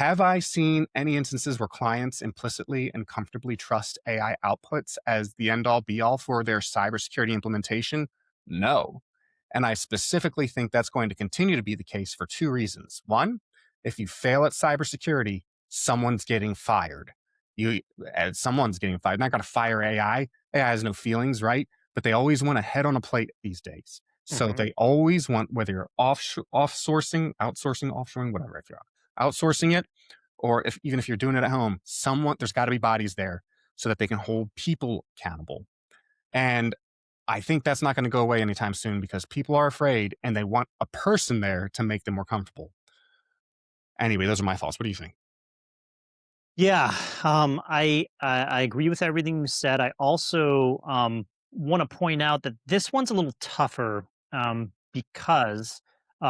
Have I seen any instances where clients implicitly and comfortably trust AI outputs as the end all be all for their cybersecurity implementation? No. And I specifically think that's going to continue to be the case for two reasons. One, if you fail at cybersecurity, someone's getting fired. You, someone's getting fired. Not going to fire AI. AI has no feelings, right? But they always want a head on a plate these days. So Hmm. they always want, whether you're offsourcing, outsourcing, offshoring, whatever, if you're outsourcing it, or if even if you're doing it at home, someone there's got to be bodies there so that they can hold people accountable. And I think that's not going to go away anytime soon because people are afraid and they want a person there to make them more comfortable. Anyway, those are my thoughts. What do you think? Yeah, I agree with everything you said. I also want to point out that this one's a little tougher because,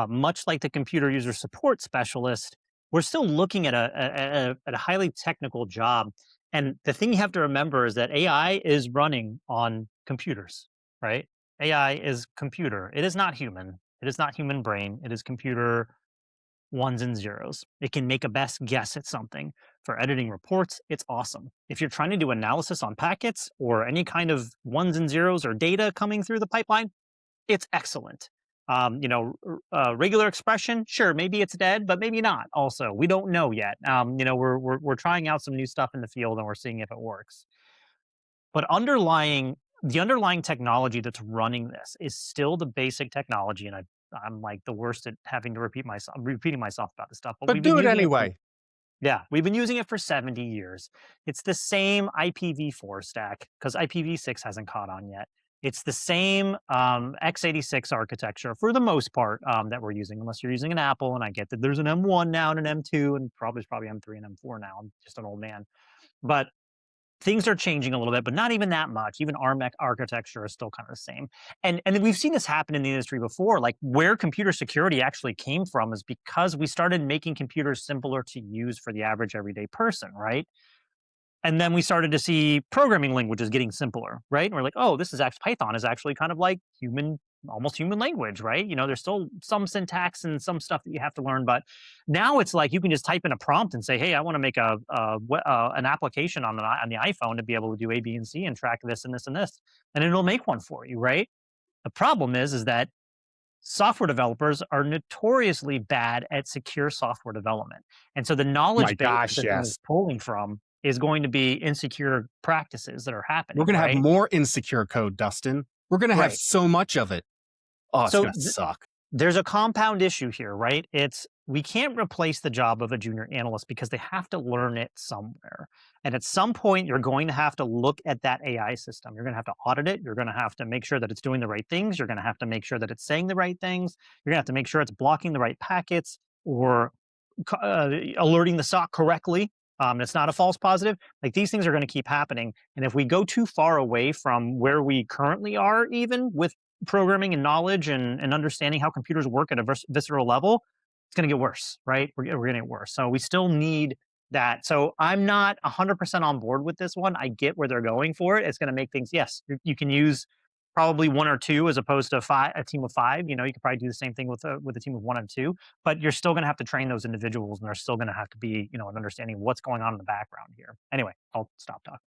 much like the computer user support specialist, we're still looking at a highly technical job. And the thing you have to remember is that AI is running on computers, right? AI is computer. It is not human. It is not human brain. It is computer ones and zeros. It can make a best guess at something. For editing reports, it's awesome. If you're trying to do analysis on packets or any kind of ones and zeros or data coming through the pipeline, it's excellent. Regular expression, sure, maybe it's dead, but maybe not. Also, we don't know yet. We're trying out some new stuff in the field and we're seeing if it works. But the underlying technology that's running this is still the basic technology, and I'm like the worst at having to repeating myself about this stuff. But But we've been do it using it for anyway. yeah, we've been using it for 70 years. It's the same IPv4 stack because IPv6 hasn't caught on yet. It's the same x86 architecture for the most part that we're using, unless you're using an Apple. And I get that there's an M1 now and an M2, and probably M3 and M4 now. I'm just an old man, but things are changing a little bit, but not even that much. Even ARM architecture is still kind of the same. And we've seen this happen in the industry before. Like where computer security actually came from is because we started making computers simpler to use for the average everyday person, right? And then we started to see programming languages getting simpler, right? And we're like, oh, this is actually Python is actually kind of like human, almost human language, right? There's still some syntax and some stuff that you have to learn, but now it's like you can just type in a prompt and say, hey, I want to make an application on the iPhone to be able to do A, B, and C and track this and this and this, and it'll make one for you, right? The problem is that software developers are notoriously bad at secure software development. And so the My knowledge base that gosh, the thing is yes. pulling from is going to be insecure practices that are We're happening, going to have right? more insecure code, Dustin. We're going to have Right. so much of it. Oh, it's So going to suck. there's a compound issue here, right? It's we can't replace the job of a junior analyst because they have to learn it somewhere. And at some point, you're going to have to look at that AI system. You're going to have to audit it. You're going to have to make sure that it's doing the right things. You're going to have to make sure that it's saying the right things. You're going to have to make sure it's blocking the right packets or alerting the SOC correctly. It's not a false positive. Like these things are going to keep happening. And if we go too far away from where we currently are, even with programming and knowledge and understanding how computers work at a visceral level, it's going to get worse, right? We're going to get worse. So we still need that. So I'm not 100% on board with this one. I get where they're going for it. It's going to make things, yes, you can use probably one or two as opposed to a team of five. You could probably do the same thing with a team of one and two, but you're still going to have to train those individuals and there's still going to have to be, an understanding of what's going on in the background here. Anyway, I'll stop talking.